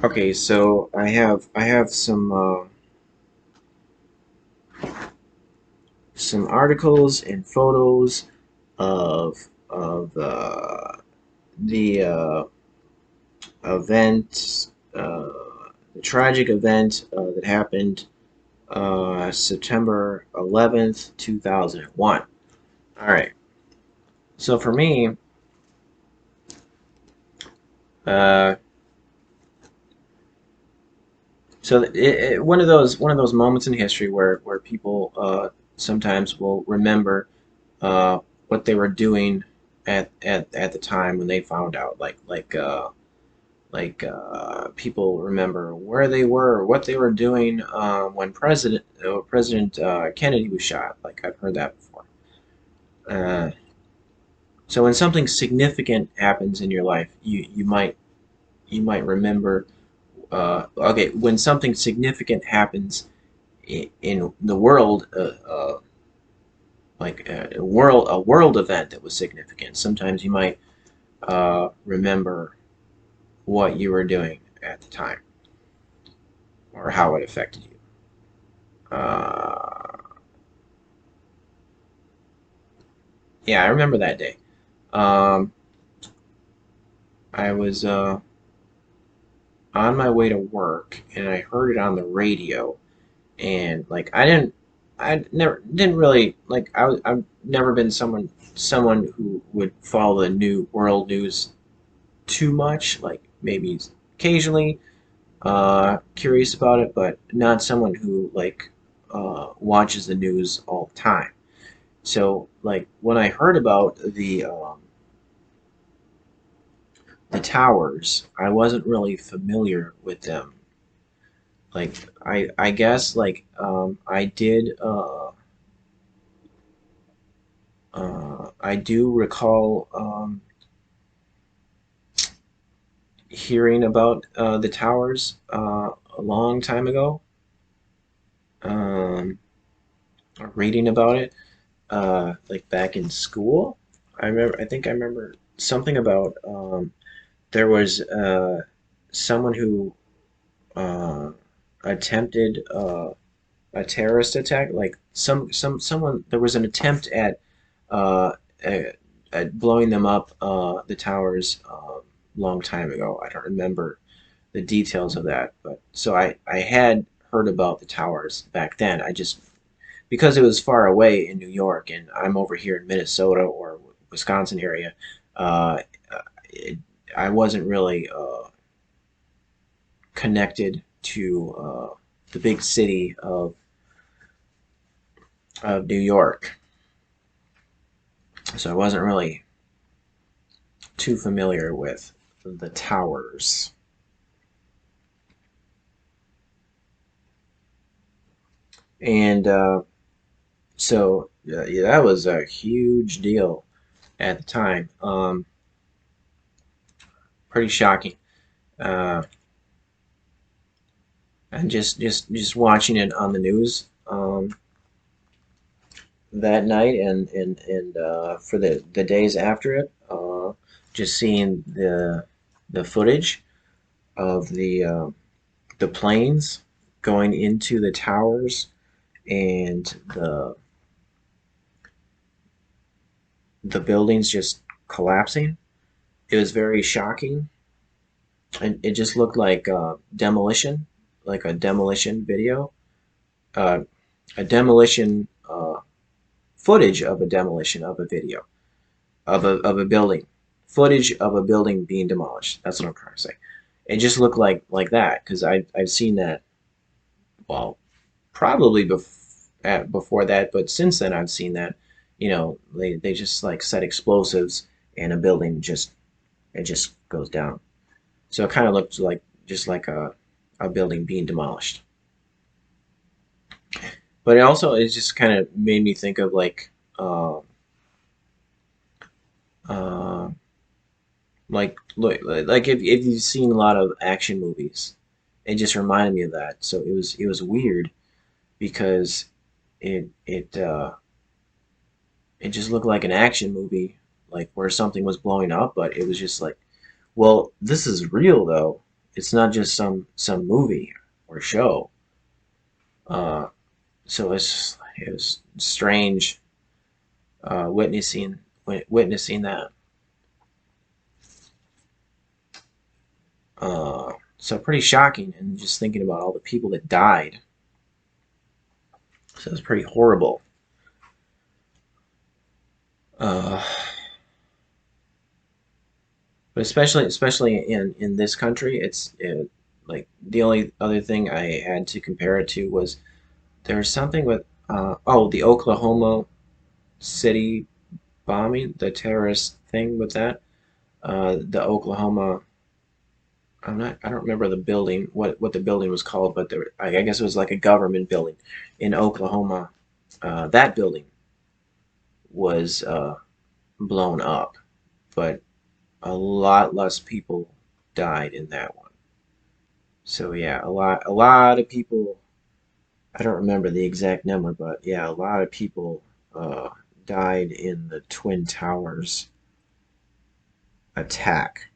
Okay, so I have some articles and photos of the event, the tragic event that happened September 11th, 2001. All right. So for me, uh, one of those moments in history where people sometimes will remember uh, what they were doing at the time when they found out. People remember where they were, what they were doing when President Kennedy was shot. Like I've heard that before. Uh, so when something significant happens in your life, you might remember. Okay, when something significant happens in the world, like a world event that was significant, sometimes you might remember what you were doing at the time or how it affected you. Uh, yeah, I remember that day. Um, I was on my way to work and I heard it on the radio, and like I never didn't really like I've never been someone who would follow the new world news too much, like maybe occasionally curious about it, but not someone who watches the news all the time. So like when I heard about the towers, I wasn't really familiar with them. Like I guess I do recall hearing about the towers a long time ago, um, or reading about it like back in school. I think I remember something about there was someone who uh, attempted a terrorist attack. Like someone there was an attempt uh, at blowing them up, the towers, long time ago. I don't remember the details of that, but so I had heard about the towers back then. I just because it was far away in New York and I'm over here in Minnesota or Wisconsin area, uh, it, I wasn't really connected to the big city of New York, so I wasn't really too familiar with the towers. And yeah, that was a huge deal at the time. Pretty shocking. Uh, and just watching it on the news that night and for the days after it, just seeing the footage of the planes going into the towers and the buildings just collapsing. It was very shocking, and it just looked like demolition, like a demolition video, uh, a demolition footage of a demolition of a video of a building, footage of a building being demolished. That's what I'm trying to say. It just looked like that because I've seen that, well, probably before that, but since then I've seen that. They just like set explosives and a building just goes down. So it kind of looked like just like a building being demolished. But it just kind of made me think of uh, like if you've seen a lot of action movies, it just reminded me of that. So it was weird because it just looked like an action movie, like where something was blowing up, but it was just like, well, this is real though. it's not just some movie or show. Uh, so it was strange witnessing that. So pretty shocking, and just thinking about all the people that died. So it's pretty horrible. Uh, but especially in this country, like the only other thing I had to compare it to was there's something with the Oklahoma City bombing, the terrorist thing with that. The Oklahoma, I don't remember the building, what the building was called, but I guess it was like a government building in Oklahoma. That building was blown up, but a lot less people died in that one. So yeah, a lot of people. I don't remember the exact number, but yeah, a lot of people uh, died in the Twin Towers attack.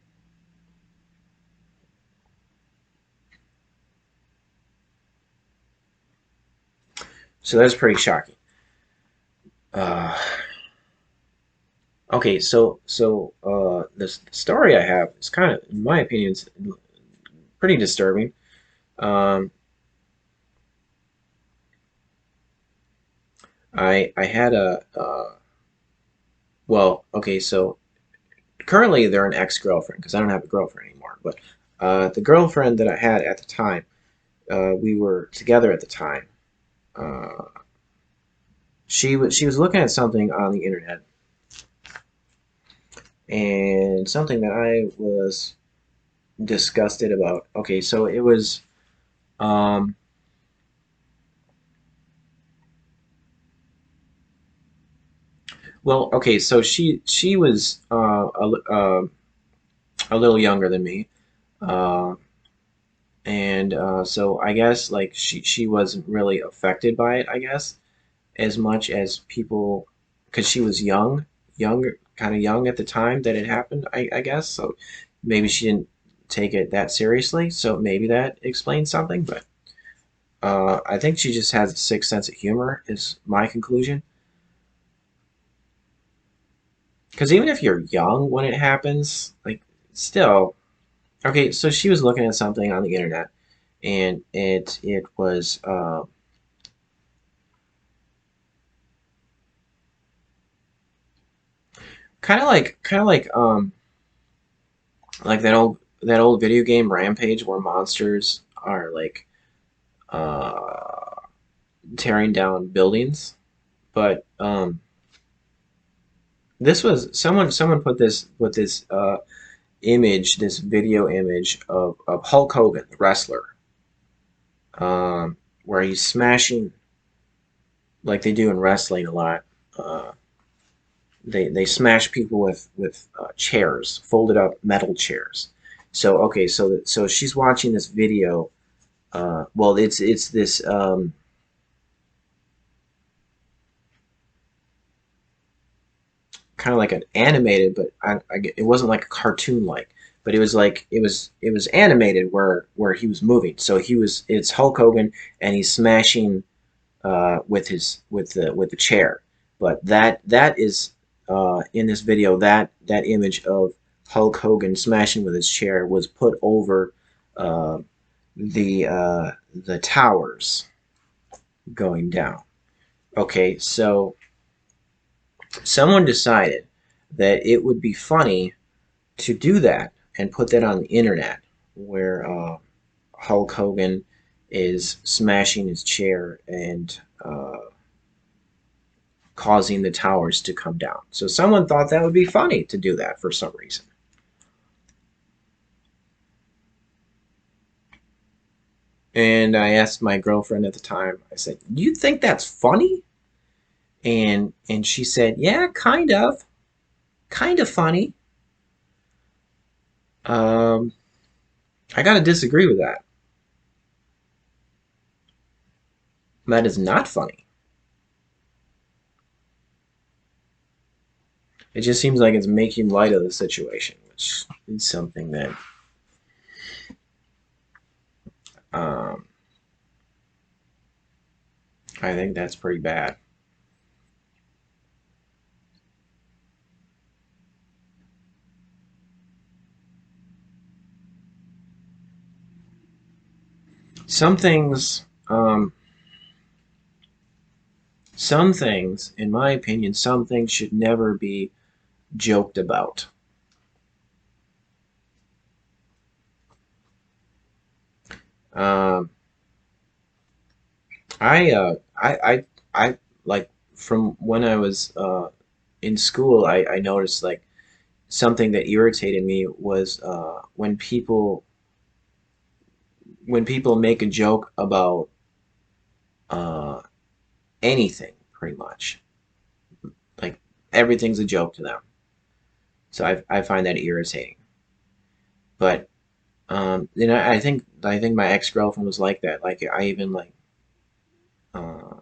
So that's pretty shocking. Uh, okay, this story I have is kind of, in my opinion, it's pretty disturbing. Um, I had okay, so currently they're an ex-girlfriend because I don't have a girlfriend anymore. But the girlfriend that I had at the time, we were together at the time. Uh, she was looking at something on the internet, and something that I was disgusted about. Okay, so it was um, okay, so she was a little younger than me, uh, and so I guess like she wasn't really affected by it. I guess as much as people, because she was kind of young at the time that it happened. I guess so. Maybe she didn't take it that seriously. So maybe that explains something. But I think she just has a sick sense of humor. Is my conclusion. Because even if you're young when it happens, like still okay. So she was looking at something on the internet, and it was kind of like that old video game Rampage where monsters are like uh, tearing down buildings. But this was someone put this this video image of Hulk Hogan, the wrestler, where he's smashing like they do in wrestling a lot. Uh, they smash people with chairs, folded up metal chairs. So okay, so she's watching this video. Well, it's this kind of like an animated, but it wasn't like a cartoon like, but it was like it was animated where he was moving. So it's Hulk Hogan and he's smashing with the chair. But that is in this video that image of Hulk Hogan smashing with his chair was put over uh, the towers going down. Okay, so someone decided that it would be funny to do that and put that on the internet where Hulk Hogan is smashing his chair and causing the towers to come down. So someone thought that would be funny to do that for some reason. And I asked my girlfriend at the time, I said, "You think that's funny?" And she said, "Yeah, kind of funny." Um, I gotta disagree with that. That is not funny. It just seems like it's making light of the situation, which is something that Um, I think that's pretty bad. Some things, some things, in my opinion, some things should never be joked about. Um, I like from when I was in school, I noticed like something that irritated me was when people make a joke about uh, anything, pretty much. Like everything's a joke to them. So I find that irritating. But I think my ex girlfriend was like that. Like I even like uh,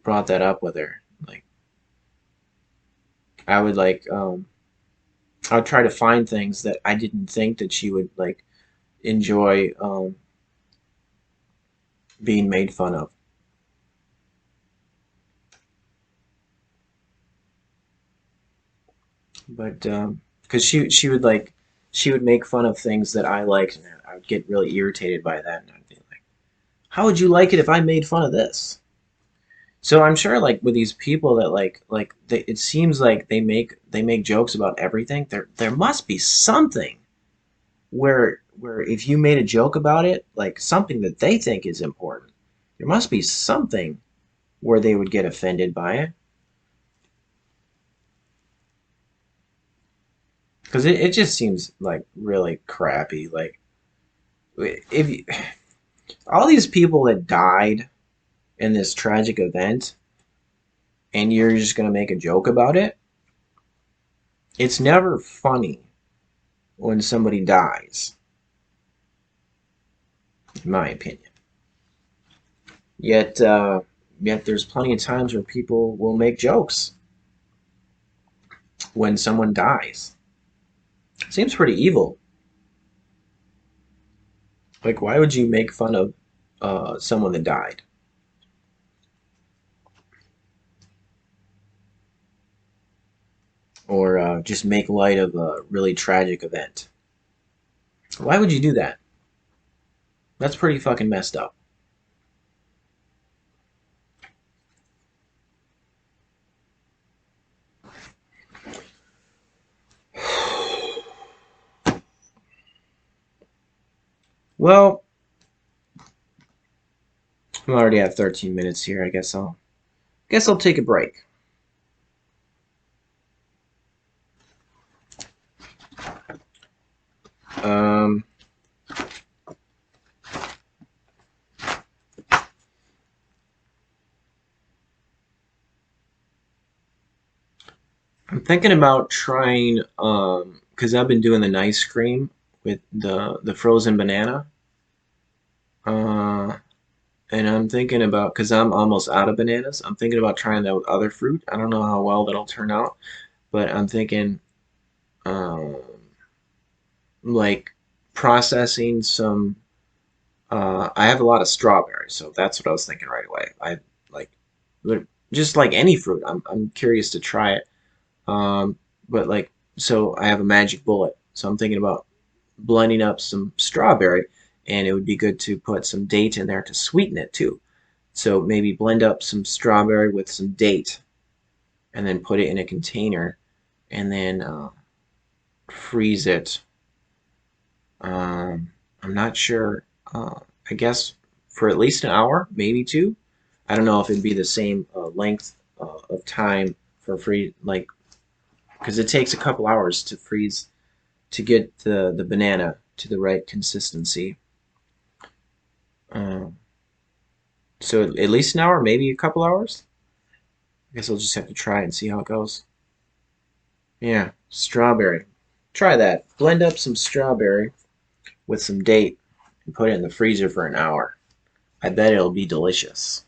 brought that up with her. Like I would I would try to find things that I didn't think that she would like enjoy being made fun of. But because she would make fun of things that I liked, and I would get really irritated by that, and I'd be like, "How would you like it if I made fun of this?" So I'm sure like with these people that it seems like they make jokes about everything. There must be something where if you made a joke about it, like something that they think is important, there must be something where they would get offended by it. Because it just seems like really crappy. Like if you, all these people that died in this tragic event, and you're just gonna make a joke about it, it's never funny when somebody dies, in my opinion. Yet, yet there's plenty of times where people will make jokes when someone dies. Seems pretty evil. Like, why would you make fun of someone that died, or just make light of a really tragic event? Why would you do that? That's pretty fucking messed up. Well, I'm already at 13 minutes here. I guess I'll take a break. Um, I'm thinking about trying because I've been doing the nice cream with the frozen banana. Uh, and I'm thinking about because I'm almost out of bananas. I'm thinking about trying that with other fruit. I don't know how well that'll turn out, but I'm thinking um, like processing some. I have a lot of strawberries, so that's what I was thinking right away. I like, but just like any fruit, I'm curious to try it. Um, but like, so I have a magic bullet, so I'm thinking about blending up some strawberry, and it would be good to put some date in there to sweeten it too. So maybe blend up some strawberry with some date, and then put it in a container, and then freeze it. I'm not sure. I guess for at least an hour, maybe two. I don't know if it'd be the same length of time for free, like because it takes a couple hours to freeze to get the banana to the right consistency. Um, so at least an hour, maybe a couple hours. I guess I'll just have to try and see how it goes. Yeah, strawberry. Try that. Blend up some strawberry with some date and put it in the freezer for an hour. I bet it'll be delicious.